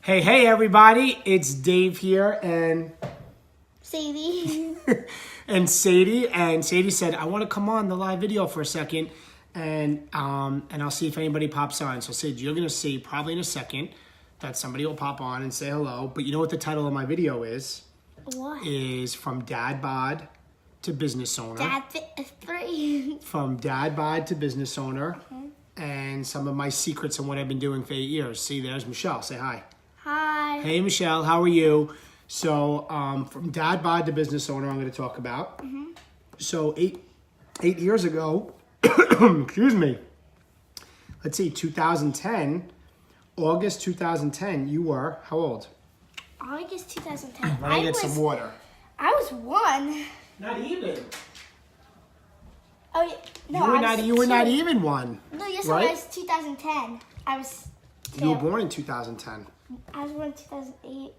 Hey, everybody. It's Dave here and Sadie. and Sadie. And Sadie said, I want to come on the live video for a second and I'll see if anybody pops on. So Sadie, you're going to see probably in a second that somebody will pop on and say hello. But you know what the title of my video is? What? Is From Dadbod to Business Owner. Dad 3. From Dadbod to Business Owner. And some of my secrets and what I've been doing for 8 years. See, there's Michelle. Say hi. Hi. Hey, Michelle, how are you? So, from dad bod to business owner, I'm going to talk about. So, eight years ago, excuse me, let's see, 2010, August 2010, you were, how old? August 2010. Let me get some water. I was 1. Not even. Oh, yeah. No, You were not even 1. No, yes, right? I was 2010. I was 2. You were born in 2010. I was born in 2008.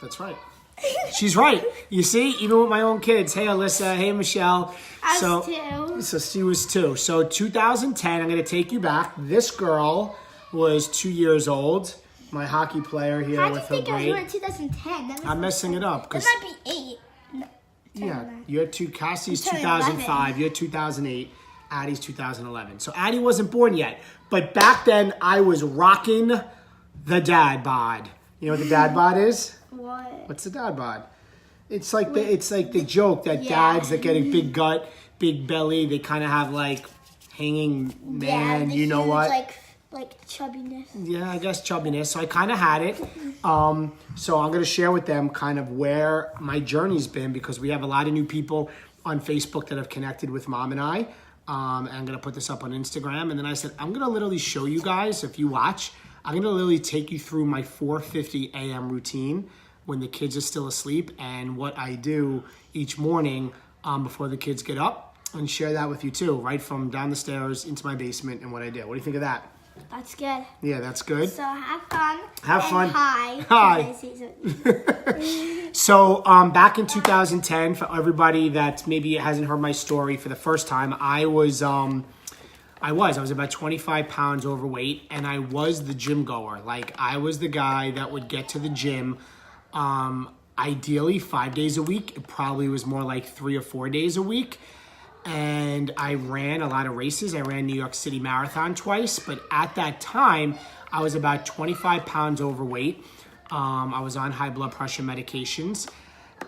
That's right. She's right. You see, even with my own kids. Hey, Alyssa. Hey, Michelle. I was 2. So she was 2. So 2010, I'm going to take you back. This girl was 2 years old. My hockey player here How do you with her think I was braid. born in 2010? I'm messing it up. That might be 8. No, Yeah, you're Cassie's I'm turning 2005. You're 2008. Addie's 2011. So Addie wasn't born yet. But back then, I was rocking the dad bod. You know what the dad bod is? What? What's the dad bod? It's like the joke that dads that get a big gut, big belly, they kind of have like hanging man. Yeah, You know what? Like chubbiness. Yeah, I guess chubbiness. So I kind of had it. So I'm going to share with them kind of where my journey's been because we have a lot of new people on Facebook that have connected with Mom and I. I'm going to put this up on Instagram. And then I said, I'm going to literally show you guys, if you watch, I'm going to literally take you through my 4:50 a.m. routine when the kids are still asleep and what I do each morning before the kids get up and share that with you too, right from down the stairs into my basement and what I do. What do you think of that? That's good. Yeah, that's good. So have fun. Have fun. Hi. Hi. So So back in 2010, for everybody that maybe hasn't heard my story for the first time, I was about 25 pounds overweight, and I was the gym goer. Like I was the guy that would get to the gym, ideally 5 days a week. It probably was more like 3 or 4 days a week. And I ran a lot of races. I ran New York City Marathon twice, but at that time, I was about 25 pounds overweight. I was on high blood pressure medications.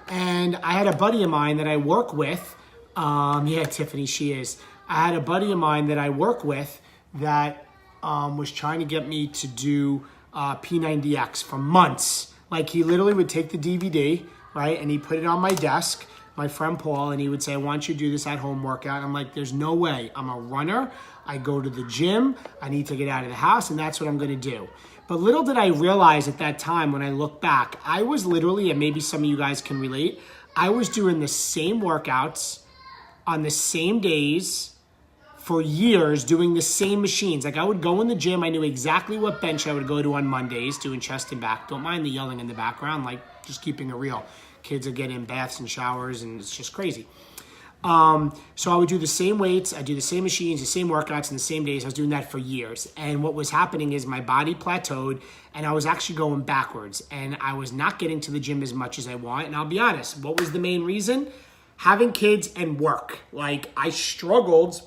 And I had a buddy of mine that I work with. Yeah, Tiffany, she is. I had a buddy of mine that I work with that was trying to get me to do P90X for months. Like he literally would take the DVD, right, and he put it on my desk, my friend Paul, and he would say, I want you to do this at-home workout. And I'm like, there's no way. I'm a runner. I go to the gym. I need to get out of the house, and that's what I'm going to do. But little did I realize at that time when I look back, I was literally, and maybe some of you guys can relate, I was doing the same workouts on the same days for years, doing the same machines. Like I would go in the gym. I knew exactly what bench I would go to on Mondays, doing chest and back. Don't mind the yelling in the background, like just keeping it real. Kids are getting baths and showers, and it's just crazy. So I would do the same weights, I do the same machines, the same workouts, in the same days. I was doing that for years. And what was happening is my body plateaued, and I was actually going backwards. And I was not getting to the gym as much as I want. And I'll be honest, what was the main reason? Having kids and work. Like I struggled.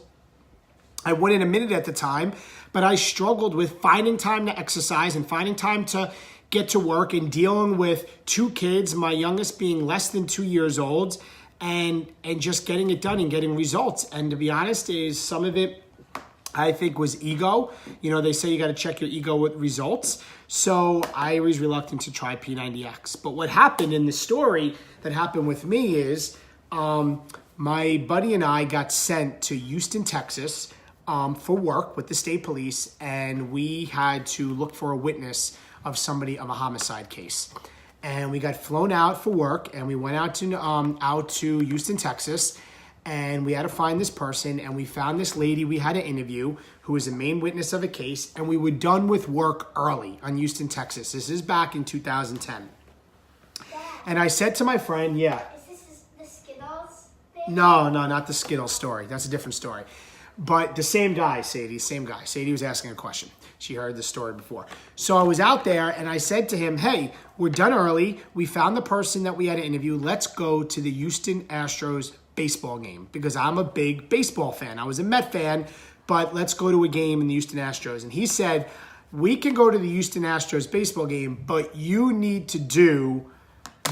I wouldn't admit it at the time, but I struggled with finding time to exercise and finding time to get to work and dealing with 2 kids, my youngest being less than 2 years old, and just getting it done and getting results. And to be honest, is some of it I think was ego. You know, they say you got to check your ego with results. So I was reluctant to try P90X. But what happened in the story that happened with me is my buddy and I got sent to Houston, Texas for work with the state police, and we had to look for a witness of somebody of a homicide case. And we got flown out for work, and we went out to Houston, Texas, and we had to find this person, and we found this lady we had to interview who was the main witness of a case, and we were done with work early on Houston, Texas. This is back in 2010. And I said to my friend, Is this the Skittles thing? No, not the Skittles story. That's a different story. But the same guy, Sadie, same guy. Sadie was asking a question. She heard the story before. So I was out there and I said to him, hey, we're done early. We found the person that we had to interview. Let's go to the Houston Astros baseball game because I'm a big baseball fan. I was a Met fan, but let's go to a game in the Houston Astros. And he said, we can go to the Houston Astros baseball game, but you need to do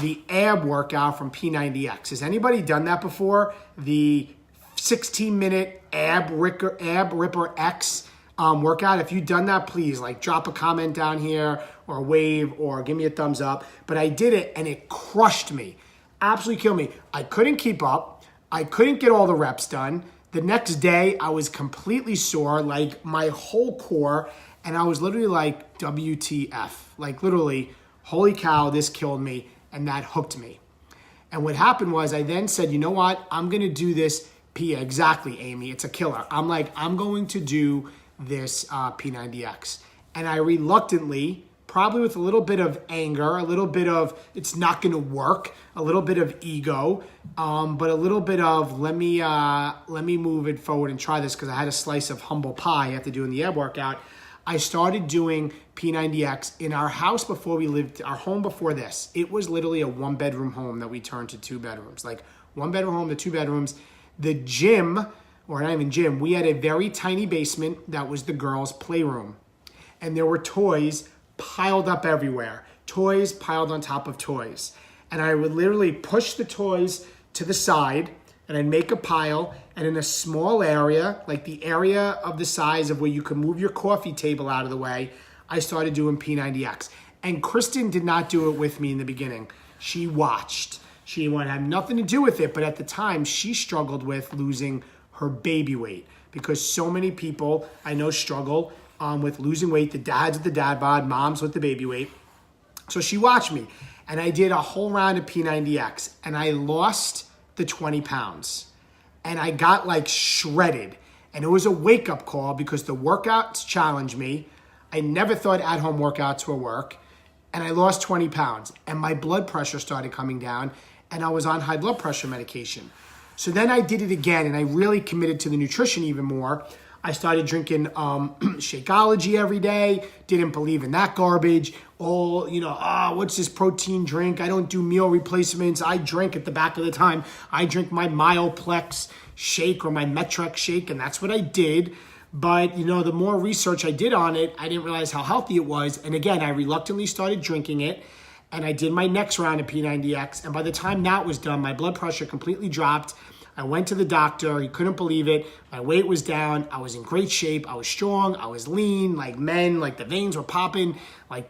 the ab workout from P90X. Has anybody done that before? The 16-minute ab ripper X workout. If you've done that, please drop a comment down here or wave or give me a thumbs up. But I did it and it crushed me. Absolutely killed me. I couldn't keep up. I couldn't get all the reps done. The next day I was completely sore, my whole core, and I was literally like, WTF. Literally, holy cow, this killed me, and that hooked me. And what happened was I then said, you know what? I'm going to do this exactly, Amy. It's a killer. I'm going to do this P90X. And I reluctantly, probably with a little bit of anger, a little bit of it's not going to work, a little bit of ego, but a little bit of let me move it forward and try this because I had a slice of humble pie after doing the ab workout. I started doing P90X in our house before we lived, our home before this. It was literally a 1-bedroom home that we turned to 2 bedrooms. 1-bedroom home to 2 bedrooms. The gym, or not even gym, we had a very tiny basement that was the girls' playroom. And there were toys piled up everywhere. Toys piled on top of toys. And I would literally push the toys to the side and I'd make a pile, and in a small area, the area of the size of where you could move your coffee table out of the way, I started doing P90X. And Kristen did not do it with me in the beginning. She watched. She wanted to have nothing to do with it, but at the time, she struggled with losing her baby weight because so many people I know struggle with losing weight. The dads with the dad bod, moms with the baby weight. So she watched me, and I did a whole round of P90X, and I lost the 20 pounds. And I got shredded. And it was a wake-up call because the workouts challenged me. I never thought at-home workouts would work. And I lost 20 pounds. And my blood pressure started coming down. And I was on high blood pressure medication. So then I did it again. And I really committed to the nutrition even more. I started drinking Shakeology every day. Didn't believe in that garbage. What's this protein drink? I don't do meal replacements. I drink at the back of the time. I drink my Myoplex shake or my Metrex shake, and that's what I did. But, the more research I did on it, I didn't realize how healthy it was. And again, I reluctantly started drinking it, and I did my next round of P90X. And by the time that was done, my blood pressure completely dropped. I went to the doctor. He couldn't believe it. My weight was down. I was in great shape. I was strong. I was lean, the veins were popping,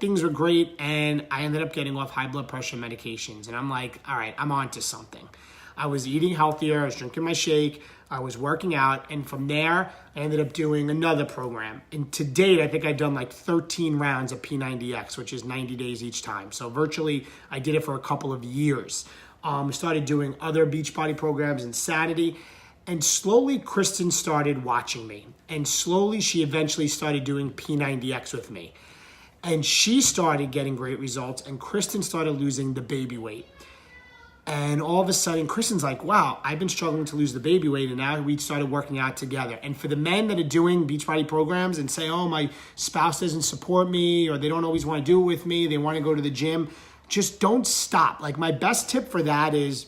things were great. And I ended up getting off high blood pressure medications. And I'm like, all right, I'm on to something. I was eating healthier. I was drinking my shake. I was working out. And from there, I ended up doing another program. And to date, I think I've done 13 rounds of P90X, which is 90 days each time. So virtually, I did it for a couple of years. Started doing other Beachbody programs Insanity. And slowly, Kristen started watching me. And slowly, she eventually started doing P90X with me. And she started getting great results. And Kristen started losing the baby weight. And all of a sudden, Kristen's like, wow, I've been struggling to lose the baby weight. And now we started working out together. And for the men that are doing Beachbody programs and say, oh, my spouse doesn't support me, or they don't always want to do it with me, they want to go to the gym, just don't stop. My best tip for that is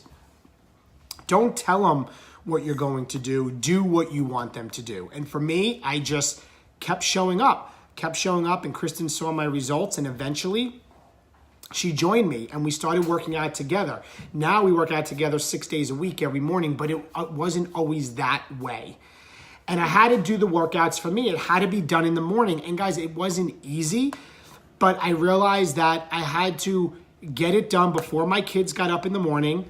don't tell them what you're going to do. Do what you want them to do. And for me, I just kept showing up, and Kristen saw my results, and eventually she joined me and we started working out together. Now we work out together 6 days a week every morning, but it wasn't always that way. And I had to do the workouts for me. It had to be done in the morning. And guys, it wasn't easy, but I realized that I had to get it done before my kids got up in the morning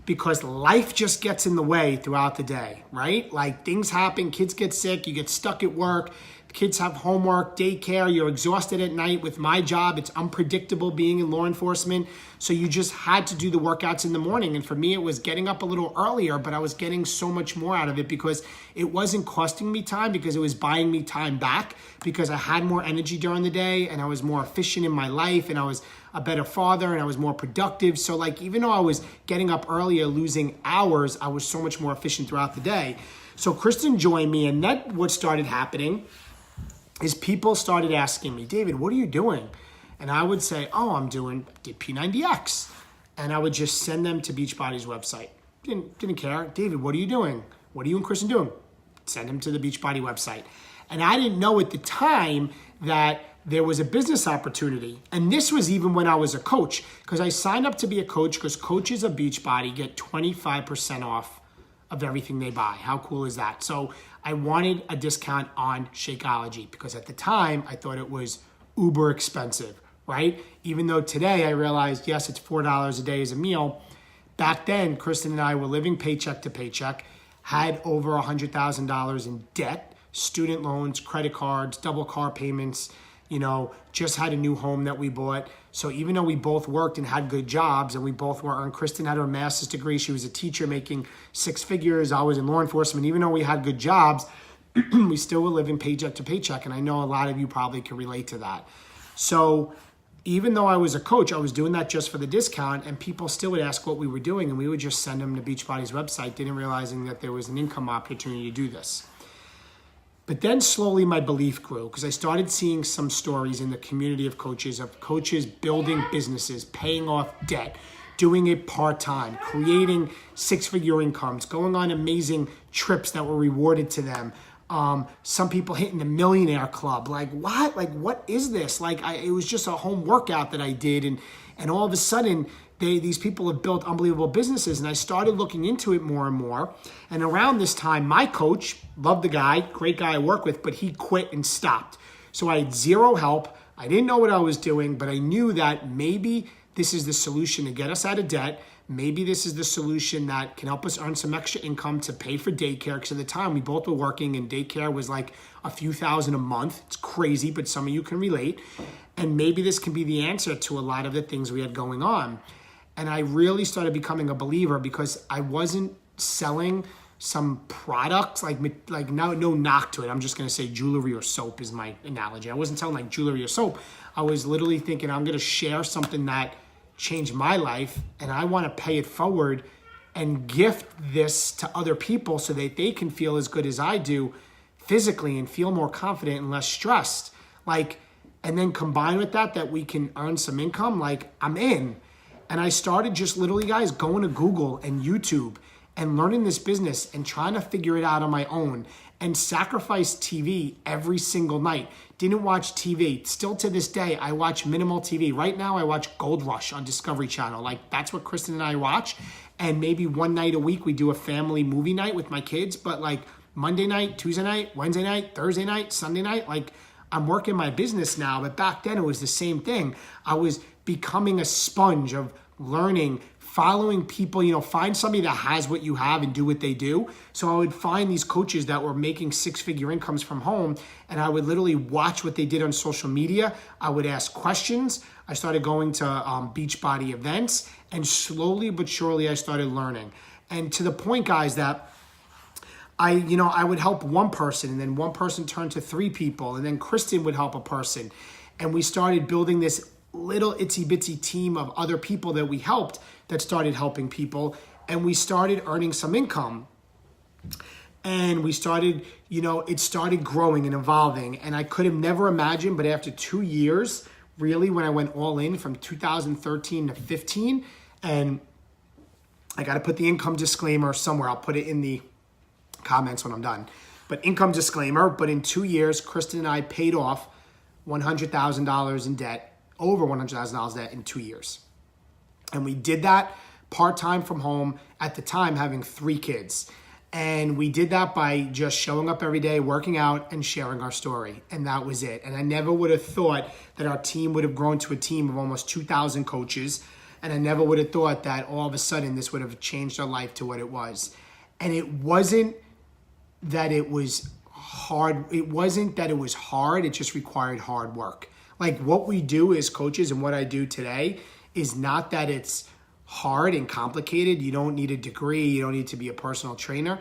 because life just gets in the way throughout the day, right? Things happen, kids get sick, you get stuck at work, kids have homework, daycare, you're exhausted at night. With my job, it's unpredictable being in law enforcement. So you just had to do the workouts in the morning. And for me, it was getting up a little earlier, but I was getting so much more out of it because it wasn't costing me time, because it was buying me time back, because I had more energy during the day and I was more efficient in my life and I was a better father and I was more productive. So even though I was getting up earlier, losing hours, I was so much more efficient throughout the day. So Kristen joined me, and what started happening is people started asking me, David, what are you doing? And I would say, oh, did P90X. And I would just send them to Beachbody's website. Didn't care. David, what are you doing? What are you and Kristen doing? Send them to the Beachbody website. And I didn't know at the time that there was a business opportunity. And this was even when I was a coach, because I signed up to be a coach because coaches of Beachbody get 25% off of everything they buy. How cool is that? So I wanted a discount on Shakeology because at the time I thought it was uber expensive, right? Even though today I realized, yes, it's $4 a day as a meal. Back then, Kristen and I were living paycheck to paycheck, had over $100,000 in debt, student loans, credit cards, double car payments, just had a new home that we bought. So even though we both worked and had good jobs and we both were earned, Kristen had her master's degree. She was a teacher making six figures. I was in law enforcement. Even though we had good jobs, we still were living paycheck to paycheck. And I know a lot of you probably can relate to that. So even though I was a coach, I was doing that just for the discount, and people still would ask what we were doing, and we would just send them to Beachbody's website, didn't realizing that there was an income opportunity to do this. But then slowly my belief grew because I started seeing some stories in the community of coaches building businesses, paying off debt, doing it part-time, creating six-figure incomes, going on amazing trips that were rewarded to them. Some people hitting the millionaire club. Like, what? Like, what is this? It was just a home workout that I did. And all of a sudden, these people have built unbelievable businesses. And I started looking into it more and more. And around this time, my coach, loved the guy, great guy I work with, but he quit and stopped. So I had zero help. I didn't know what I was doing, but I knew that maybe this is the solution to get us out of debt. Maybe this is the solution that can help us earn some extra income to pay for daycare. Because at the time we both were working and daycare was like a few thousand a month. It's crazy, but some of you can relate. And maybe this can be the answer to a lot of the things we had going on. And I really started becoming a believer because I wasn't selling some products, no knock to it. I'm just going to say jewelry or soap is my analogy. I wasn't selling like jewelry or soap. I was literally thinking I'm going to share something that changed my life, and I want to pay it forward and gift this to other people so that they can feel as good as I do physically and feel more confident and less stressed. And then combine with that we can earn some income, I'm in. And I started just literally, guys, going to Google and YouTube and learning this business and trying to figure it out on my own and sacrifice TV every single night. Didn't watch TV. Still to this day, I watch minimal TV. Right now, I watch Gold Rush on Discovery Channel. That's what Kristen and I watch. And maybe one night a week, we do a family movie night with my kids. But Monday night, Tuesday night, Wednesday night, Thursday night, Sunday night, I'm working my business now. But back then, it was the same thing. I was becoming a sponge of learning, following people, find somebody that has what you have and do what they do. So I would find these coaches that were making six-figure incomes from home, and I would literally watch what they did on social media. I would ask questions. I started going to Beachbody events, and slowly but surely I started learning. And to the point, guys, that I would help one person, and then one person turned to three people, and then Kristen would help a person. And we started building this little itsy bitsy team of other people that we helped that started helping people, and we started earning some income. And we started, it started growing and evolving, and I could have never imagined, but after 2 years, really, when I went all in from 2013 to 15, and I got to put the income disclaimer somewhere. I'll put it in the comments when I'm done. But income disclaimer, but in 2 years, Kristen and I paid off $100,000 in debt, over $100,000 debt in 2 years. And we did that part-time from home, at the time having 3 kids. And we did that by just showing up every day, working out, and sharing our story. And that was it. And I never would have thought that our team would have grown to a team of almost 2,000 coaches. And I never would have thought that all of a sudden this would have changed our life to what it was. And it wasn't that it was hard. It wasn't that it was hard. It just required hard work. What we do as coaches and what I do today is not that it's hard and complicated. You don't need a degree. You don't need to be a personal trainer.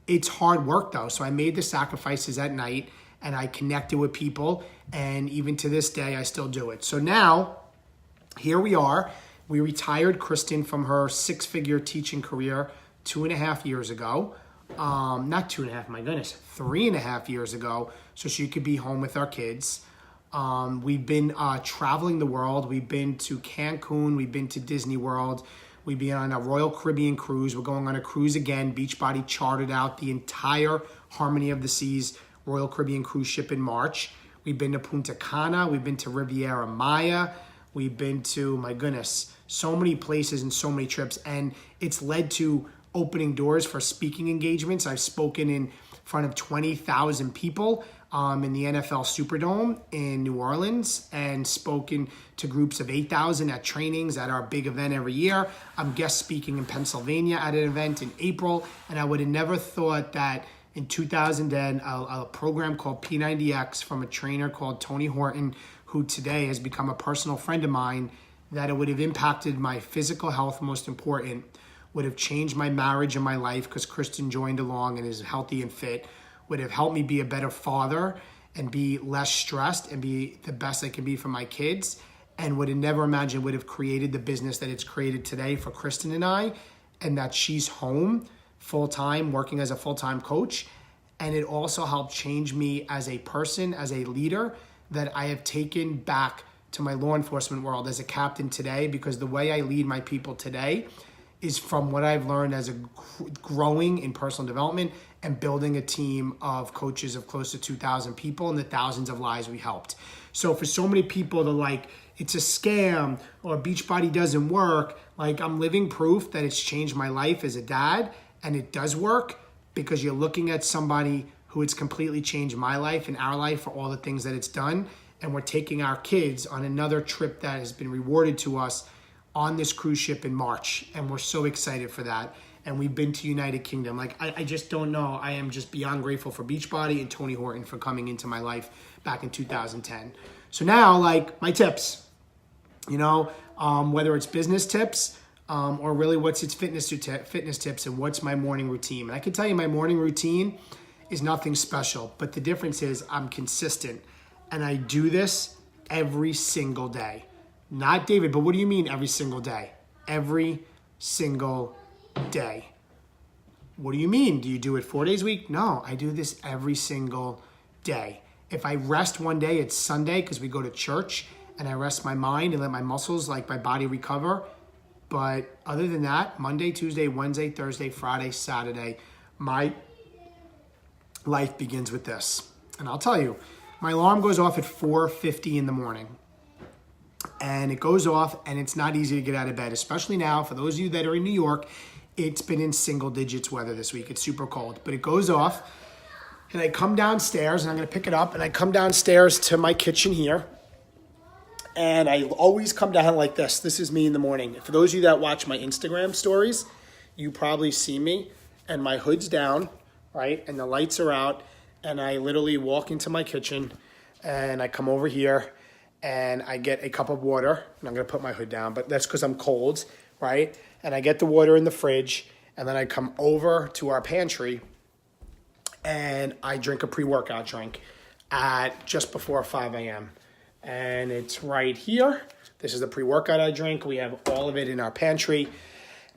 It's hard work though. So I made the sacrifices at night and I connected with people. And even to this day, I still do it. So now here we are. We retired Kristen from her 6-figure teaching career 2.5 years ago. not 2.5, my goodness, 3.5 years ago, so she could be home with our kids. We've been traveling the world. We've been to Cancun. We've been to Disney World. We've been on a Royal Caribbean cruise. We're going on a cruise again. Beachbody chartered out the entire Harmony of the Seas Royal Caribbean cruise ship in March. We've been to Punta Cana. We've been to Riviera Maya. We've been to, my goodness, so many places and so many trips. And it's led to opening doors for speaking engagements. I've spoken in front of 20,000 people in the NFL Superdome in New Orleans and spoken to groups of 8,000 at trainings at our big event every year. I'm guest speaking in Pennsylvania at an event in April, and I would have never thought that in 2010, a program called P90X from a trainer called Tony Horton, who today has become a personal friend of mine, that it would have impacted my physical health, most important, would have changed my marriage and my life because Kristen joined along and is healthy and fit, would have helped me be a better father and be less stressed and be the best I can be for my kids, and would have never imagined would have created the business that it's created today for Kristen and I, and that she's home full-time working as a full-time coach. And it also helped change me as a person, as a leader, that I have taken back to my law enforcement world as a captain today, because the way I lead my people today is from what I've learned as a growing in personal development and building a team of coaches of close to 2,000 people and the thousands of lives we helped. So for so many people to like, it's a scam or Beachbody doesn't work, like I'm living proof that it's changed my life as a dad, and it does work because you're looking at somebody who it's completely changed my life and our life for all the things that it's done. And we're taking our kids on another trip that has been rewarded to us on this cruise ship in March, and we're so excited for that. And we've been to United Kingdom. Like, I just don't know. I am just beyond grateful for Beachbody and Tony Horton for coming into my life back in 2010. So now, like, my tips, you know, whether it's business tips or really what's its fitness tips and what's my morning routine. And I can tell you my morning routine is nothing special, but the difference is I'm consistent, and I do this every single day. Not David, but what do you mean every single day? Every single day. What do you mean? Do you do it 4 days a week? No, I do this every single day. If I rest one day, it's Sunday because we go to church, and I rest my mind and let my muscles, like my body, recover. But other than that, Monday, Tuesday, Wednesday, Thursday, Friday, Saturday, my life begins with this. And I'll tell you, my alarm goes off at 4:50 in the morning. And it goes off, and it's not easy to get out of bed, especially now. For those of you that are in New York, it's been in single digits weather this week. It's super cold, but it goes off, and I come downstairs, and I'm going to pick it up, and I come downstairs to my kitchen here, and I always come down like this. This is me in the morning. For those of you that watch my Instagram stories, you probably see me, and my hood's down, right, and the lights are out, and I literally walk into my kitchen, and I come over here, and I get a cup of water, and I'm going to put my hood down, but that's because I'm cold, right? And I get the water in the fridge, and then I come over to our pantry, and I drink a pre-workout drink at just before 5 a.m. And it's right here. This is the pre-workout I drink. We have all of it in our pantry.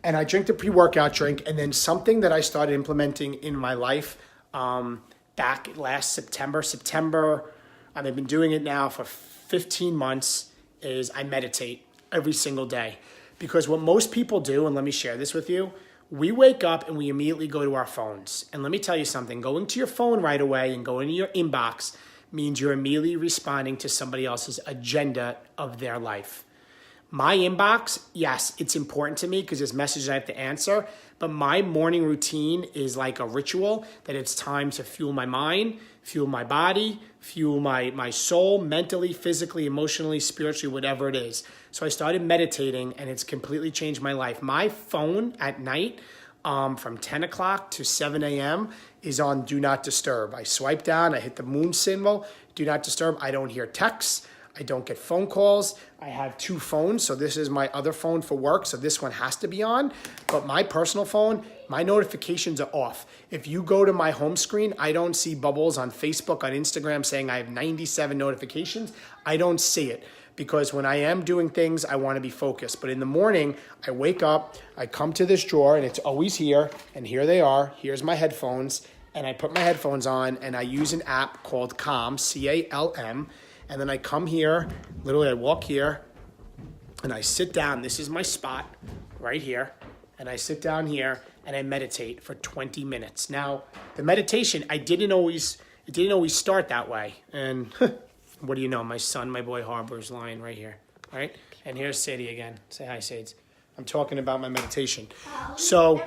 And I drink the pre-workout drink, and then something that I started implementing in my life back last September, and I've been doing it now for 15 months, is I meditate every single day. Because what most people do, and let me share this with you, we wake up and we immediately go to our phones. And let me tell you something, going to your phone right away and going to your inbox means you're immediately responding to somebody else's agenda of their life. My inbox, yes, it's important to me because there's messages I have to answer, but my morning routine is like a ritual that it's time to fuel my mind, fuel my body, fuel my soul, mentally, physically, emotionally, spiritually, whatever it is. So I started meditating, and it's completely changed my life. My phone at night from 10 o'clock to 7 a.m. is on Do Not Disturb. I swipe down, I hit the moon symbol, Do Not Disturb. I don't hear texts. I don't get phone calls. I have two phones, so this is my other phone for work, so this one has to be on. But my personal phone, my notifications are off. If you go to my home screen, I don't see bubbles on Facebook, on Instagram saying I have 97 notifications. I don't see it because when I am doing things, I want to be focused. But in the morning, I wake up, I come to this drawer, and it's always here, and here they are. Here's my headphones, and I put my headphones on, and I use an app called Calm, C-A-L-M, and then I come here, literally I walk here, and I sit down. This is my spot right here, and I sit down here, and I meditate for 20 minutes. Now, the meditation, it didn't always start that way, and what do you know? My son, my boy Harbor, is lying right here, right? And here's Sadie again. Say hi, Sades. I'm talking about my meditation. So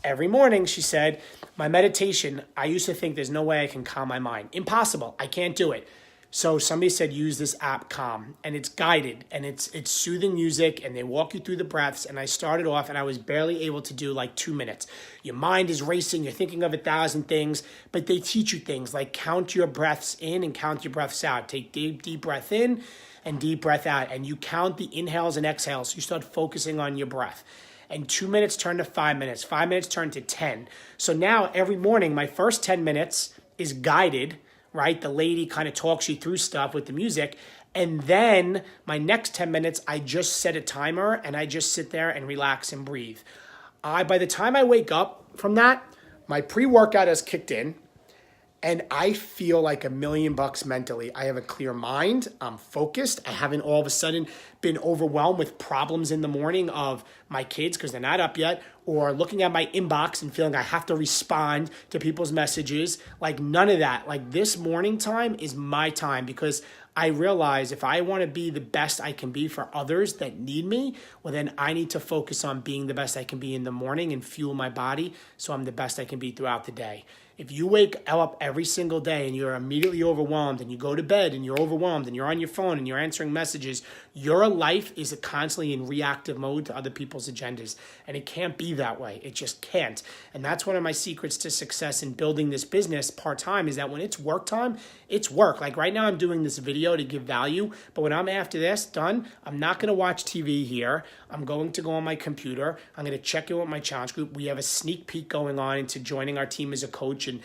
every morning, she said, my meditation, I used to think there's no way I can calm my mind. Impossible. I can't do it. So somebody said, use this app, Calm, and it's guided, and it's soothing music, and they walk you through the breaths. And I started off, and I was barely able to do like 2 minutes. Your mind is racing. You're thinking of 1,000 things, but they teach you things like count your breaths in and count your breaths out. Take deep breath in and deep breath out, and you count the inhales and exhales. You start focusing on your breath. And 2 minutes turn to 5 minutes. 5 minutes turn to 10. So now every morning, my first 10 minutes is guided, right? The lady kind of talks you through stuff with the music. And then my next 10 minutes, I just set a timer and I just sit there and relax and breathe. By the time I wake up from that, my pre-workout has kicked in and I feel like $1,000,000 mentally. I have a clear mind. I'm focused. I haven't all of a sudden been overwhelmed with problems in the morning of my kids because they're not up yet, or looking at my inbox and feeling I have to respond to people's messages. Like none of that. Like this morning time is my time because I realize if I want to be the best I can be for others that need me, well, then I need to focus on being the best I can be in the morning and fuel my body so I'm the best I can be throughout the day. If you wake up every single day and you're immediately overwhelmed and you go to bed and you're overwhelmed and you're on your phone and you're answering messages, your life is constantly in reactive mode to other people's agendas. And it can't be that way. It just can't. And that's one of my secrets to success in building this business part-time is that when it's work time, it's work. Like right now I'm doing this video to give value, but when I'm after this done, I'm not going to watch TV here. I'm going to go on my computer. I'm going to check in with my challenge group. We have a sneak peek going on into joining our team as a coach and,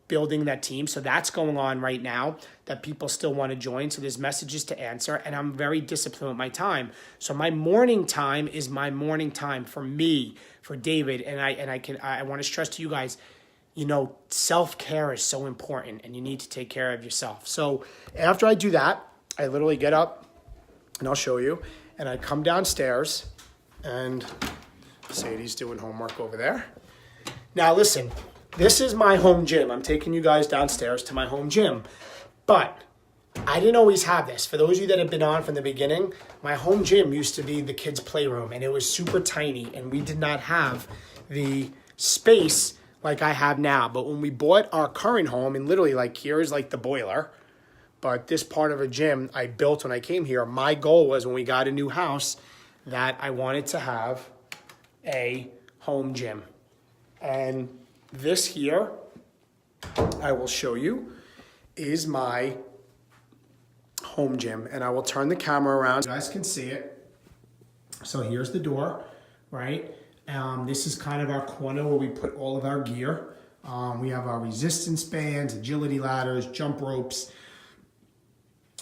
building that team. So that's going on right now that people still want to join. So there's messages to answer and I'm very disciplined with my time. So my morning time is my morning time for me, for David. And I want to stress to you guys, self-care is so important and you need to take care of yourself. So after I do that, I literally get up and I'll show you. And I come downstairs and Sadie's doing homework over there. Now listen, this is my home gym. I'm taking you guys downstairs to my home gym. But I didn't always have this. For those of you that have been on from the beginning, my home gym used to be the kids' playroom and it was super tiny and we did not have the space like I have now. But when we bought our current home, and literally like here is like the boiler, but this part of a gym I built when I came here. My goal was when we got a new house that I wanted to have a home gym. And this here, I will show you, is my home gym. And I will turn the camera around so you guys can see it. So here's the door, right? This is kind of our corner where we put all of our gear. We have our resistance bands, agility ladders, jump ropes,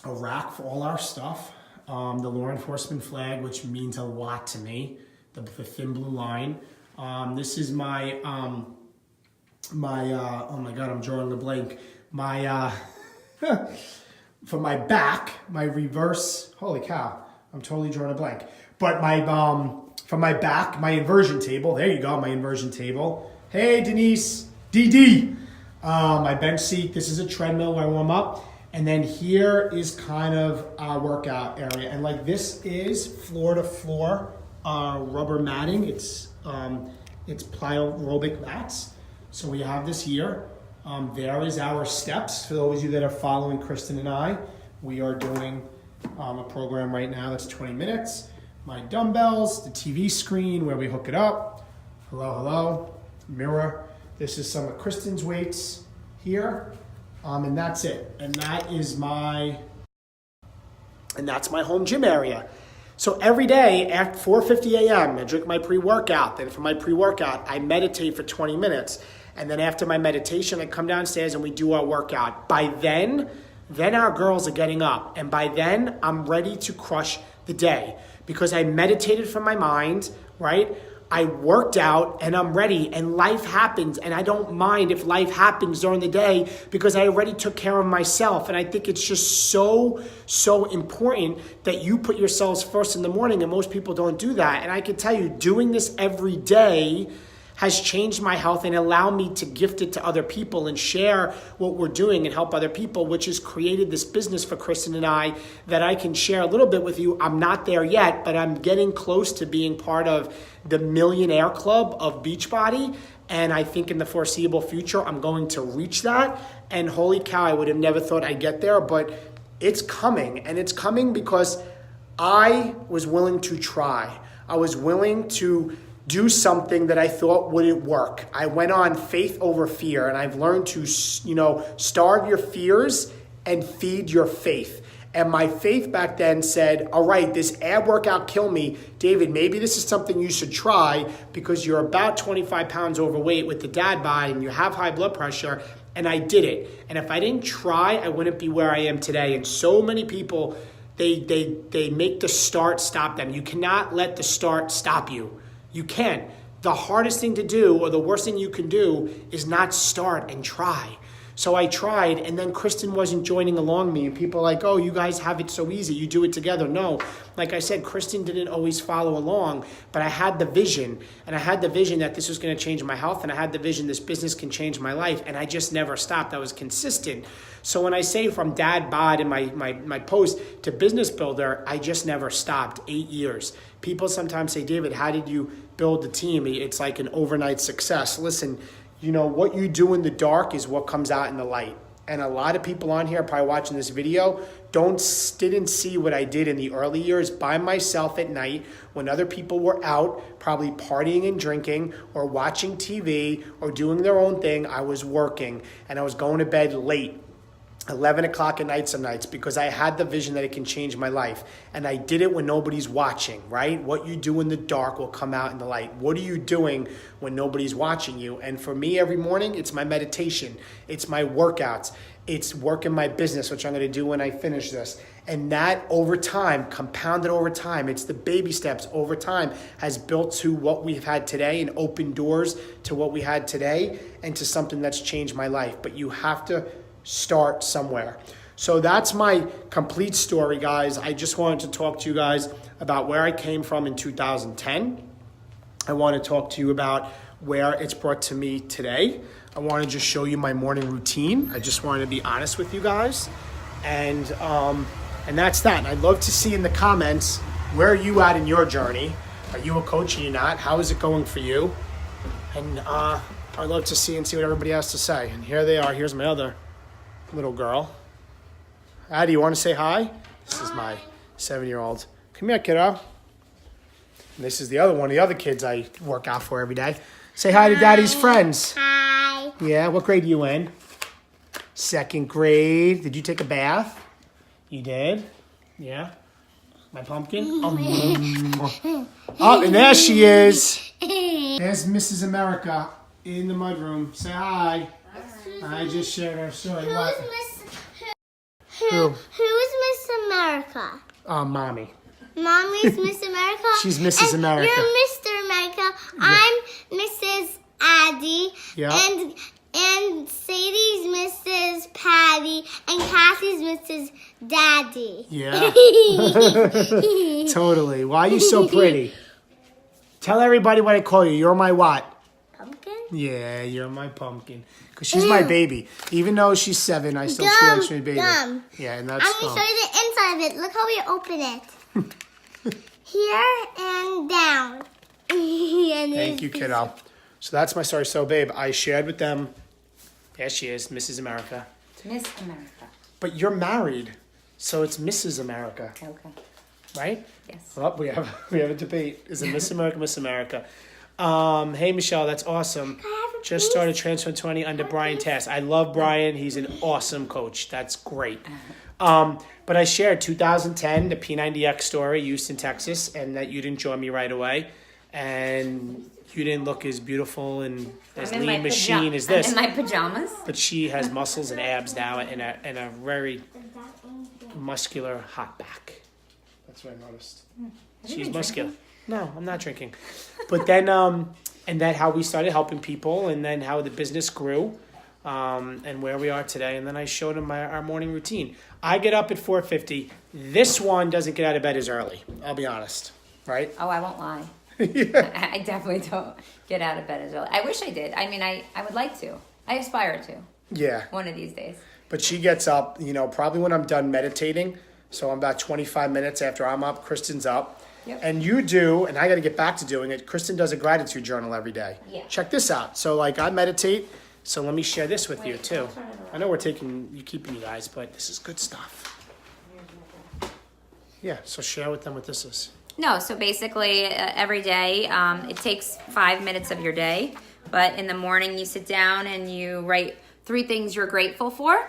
a rack for all our stuff, the law enforcement flag, which means a lot to me, the thin blue line. This is my, oh my God, I'm drawing a blank. For my back, my reverse, holy cow, I'm totally drawing a blank. But for my back, my inversion table, there you go, my inversion table. Hey, Denise, DD. My bench seat, this is a treadmill where I warm up. And then here is kind of our workout area. And like this is floor to floor rubber matting. It's plyo-aerobic mats. So we have this here. There is our steps. For those of you that are following Kristen and I, we are doing a program right now that's 20 minutes. My dumbbells, the TV screen where we hook it up. Hello, mirror. This is some of Kristen's weights here. And that's it. And that's my home gym area. So every day at 4:50 a.m., I drink my pre-workout. Then for my pre-workout, I meditate for 20 minutes. And then after my meditation, I come downstairs and we do our workout. By then, Then our girls are getting up. And by then, I'm ready to crush the day because I meditated from my mind, right? I worked out and I'm ready, and life happens, and I don't mind if life happens during the day because I already took care of myself. And I think it's just so important that you put yourselves first in the morning, and most people don't do that. And I can tell you, doing this every day has changed my health and allowed me to gift it to other people and share what we're doing and help other people, which has created this business for Kristen and I that I can share a little bit with you. I'm not there yet, but I'm getting close to being part of the Millionaire Club of Beachbody. And I think in the foreseeable future, I'm going to reach that. And holy cow, I would have never thought I'd get there, but it's coming. And it's coming because I was willing to try. I was willing to do something that I thought wouldn't work. I went on faith over fear, and I've learned to, starve your fears and feed your faith. And my faith back then said, all right, this ab workout killed me. David, maybe this is something you should try because you're about 25 pounds overweight with the Dadbod and you have high blood pressure. And I did it. And if I didn't try, I wouldn't be where I am today. And so many people, they make the start stop them. You cannot let the start stop you. You can't. The hardest thing to do, or the worst thing you can do, is not start and try. So I tried, and then Kristen wasn't joining along me. And people are like, oh, you guys have it so easy. You do it together. No. Like I said, Kristen didn't always follow along, but I had the vision. And I had the vision that this was going to change my health, and I had the vision this business can change my life. And I just never stopped. I was consistent. So when I say from Dadbod in my post to business builder, I just never stopped. 8 years. People sometimes say, David, how did you build the team? It's like an overnight success. Listen, what you do in the dark is what comes out in the light. And a lot of people on here probably watching this video didn't see what I did in the early years by myself at night when other people were out probably partying and drinking or watching TV or doing their own thing. I was working and I was going to bed late. 11 o'clock at night some nights because I had the vision that it can change my life. And I did it when nobody's watching, right? What you do in the dark will come out in the light. What are you doing when nobody's watching you? And for me, every morning, it's my meditation. It's my workouts. It's working my business, which I'm going to do when I finish this. And that over time, compounded over time, it's the baby steps over time has built to what we've had today and opened doors to what we had today and to something that's changed my life. But you have to start somewhere. So that's my complete story, guys. I just wanted to talk to you guys about where I came from in 2010. I want to talk to you about where it's brought to me today. I want to just show you my morning routine. I just wanted to be honest with you guys. And that's that. And I'd love to see in the comments, where are you at in your journey? Are you a coach? Are you not? How is it going for you? And I'd love to see what everybody has to say. And here they are. Here's my other little girl. Addie, you want to say hi? This is my 7-year-old. Come here, kiddo. And this is the other one, the other kids I work out for every day. Say hi to Daddy's friends. Hi. Yeah, what grade are you in? 2nd grade. Did you take a bath? You did? Yeah? My pumpkin? Oh, and there she is. There's Mrs. America in the mudroom. Say hi. I just shared our story. Who is Miss America? Mommy. Mommy's Miss America? She's Mrs. And America. you're Mr. America. I'm Mrs. Addie. Yeah. And Sadie's Mrs. Patty. And Cassie's Mrs. Daddy. Yeah. Totally. Why are you so pretty? Tell everybody what I call you. You're my what? Pumpkin? Yeah, you're my pumpkin. Because she's my baby. Even though she's 7, I still feel like she's my baby. Gum. Yeah, and that's I'm going to show you the inside of it. Look how we open it. Here and down. And Thank you, kiddo. So that's my story. So, babe, I shared with them. There she is, Mrs. America. Miss America. But you're married, so it's Mrs. America, Okay. right? Yes. Well, we have a debate. Is it Miss America, Miss America? Hey, Michelle, that's awesome. Just started Transfer 20 under Brian Tass. I love Brian. He's an awesome coach. That's great. But I shared 2010, the P90X story, Houston, Texas, and that you didn't join me right away. And you didn't look as beautiful and as lean machine as this. I'm in my pajamas. But she has muscles and abs now and a very muscular hot back. That's what I noticed. She's been muscular. No, I'm not drinking. But then, and then how we started helping people, and then how the business grew, and where we are today. And then I showed him our morning routine. I get up at 4:50. This one doesn't get out of bed as early. I'll be honest, right? Oh, I won't lie. Yeah. I definitely don't get out of bed as early. I wish I did. I mean, I would like to. I aspire to Yeah. one of these days. But she gets up, probably when I'm done meditating. So I'm about 25 minutes after I'm up, Kristen's up. Yep. And you do, and I got to get back to doing it. Kristen does a gratitude journal every day. Yeah. Check this out. So like I meditate. So let me share this with you Wait, too. I'll turn it around. I know we're keeping you guys, but this is good stuff. Yeah. So share with them what this is. No, so basically every day, it takes 5 minutes of your day. But in the morning, you sit down and you write 3 things you're grateful for,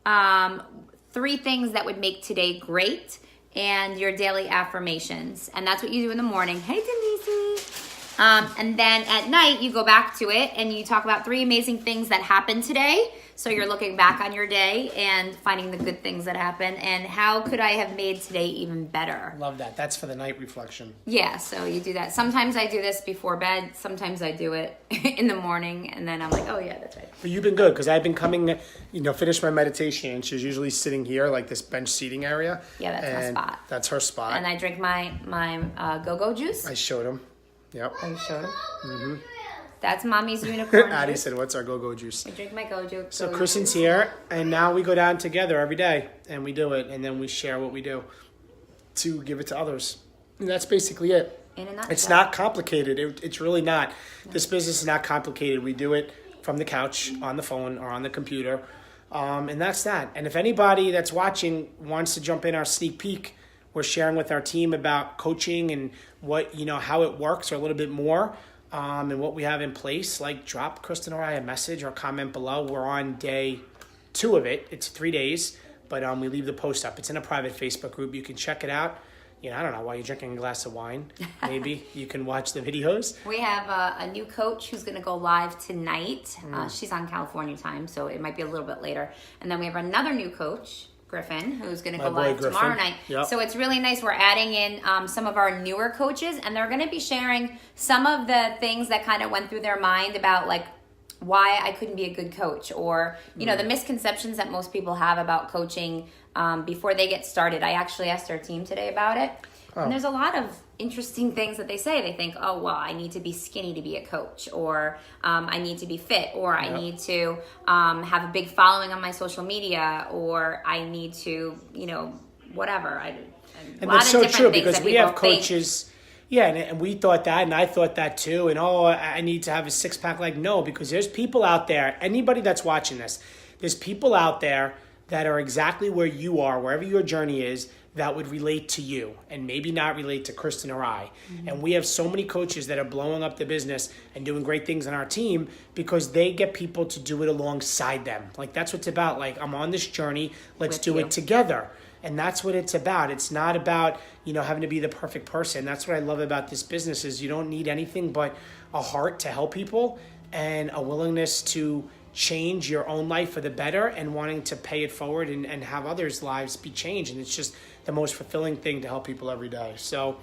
3 things that would make today great, and your daily affirmations. And that's what you do in the morning. Hey, Denise. And then at night, you go back to it and you talk about 3 amazing things that happened today. So you're looking back on your day and finding the good things that happened and how could I have made today even better. Love that. That's for the night reflection. Yeah, so you do that. Sometimes I do this before bed. Sometimes I do it in the morning, and then I'm like, oh yeah, that's right. But you've been good because I've been coming, finish my meditation, and she's usually sitting here, like this bench seating area. Yeah, that's my spot. That's her spot. And I drink my go-go juice. I showed him. Yep. Oh, you showed him? Mm-hmm. That's Mommy's unicorn Addie juice. said, "What's our go-go juice?" I drink my go-go. So Kristen's here, and now we go down together every day, and we do it, and then we share what we do to give it to others. And that's basically it. In a nutshell. It's not complicated. It's really not. This business is not complicated. We do it from the couch, on the phone, or on the computer, and that's that. And if anybody that's watching wants to jump in our sneak peek, we're sharing with our team about coaching and what how it works, or a little bit more. And what we have in place, like drop Kristen or I a message or comment below. We're on day 2 of it. It's 3 days, but we leave the post up. It's in a private Facebook group. You can check it out. I don't know, while you're drinking a glass of wine, maybe you can watch the videos. We have a new coach who's going to go live tonight. She's on California time, so it might be a little bit later. And then we have another new coach, Griffin, who's going to go live tomorrow night. Yep. So it's really nice. We're adding in some of our newer coaches, and they're going to be sharing some of the things that kind of went through their mind about like why I couldn't be a good coach, or the misconceptions that most people have about coaching before they get started. I actually asked our team today about it. And there's a lot of interesting things that they say. They think, oh, well, I need to be skinny to be a coach, or I need to be fit, or I need to have a big following on my social media, or I need to, whatever. And that's so true, because we have coaches. Yeah, and we thought that, and I thought that too. And I need to have a 6-pack. Like, no, because there's people out there, anybody that's watching this, there's people out there that are exactly where you are, wherever your journey is, that would relate to you and maybe not relate to Kristen or I. Mm-hmm. And we have so many coaches that are blowing up the business and doing great things on our team because they get people to do it alongside them. Like, that's what it's about. Like, I'm on this journey, let's do it together. And that's what it's about. It's not about, having to be the perfect person. That's what I love about this business is you don't need anything but a heart to help people and a willingness to change your own life for the better and wanting to pay it forward and have others' lives be changed. And it's just the most fulfilling thing to help people every day. So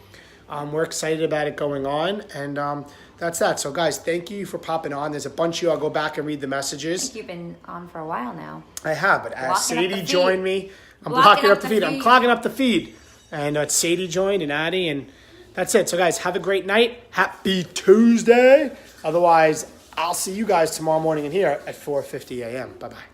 we're excited about it going on. And that's that. So guys, thank you for popping on. There's a bunch of you. I'll go back and read the messages. I think you've been on for a while now. I have, but as Sadie feed. joined me, I'm blocking up the feed. I'm clogging up the feed. And Sadie joined and Addie, and that's it. So guys, have a great night. Happy Tuesday. Otherwise, I'll see you guys tomorrow morning in here at 4:50 a.m. Bye-bye.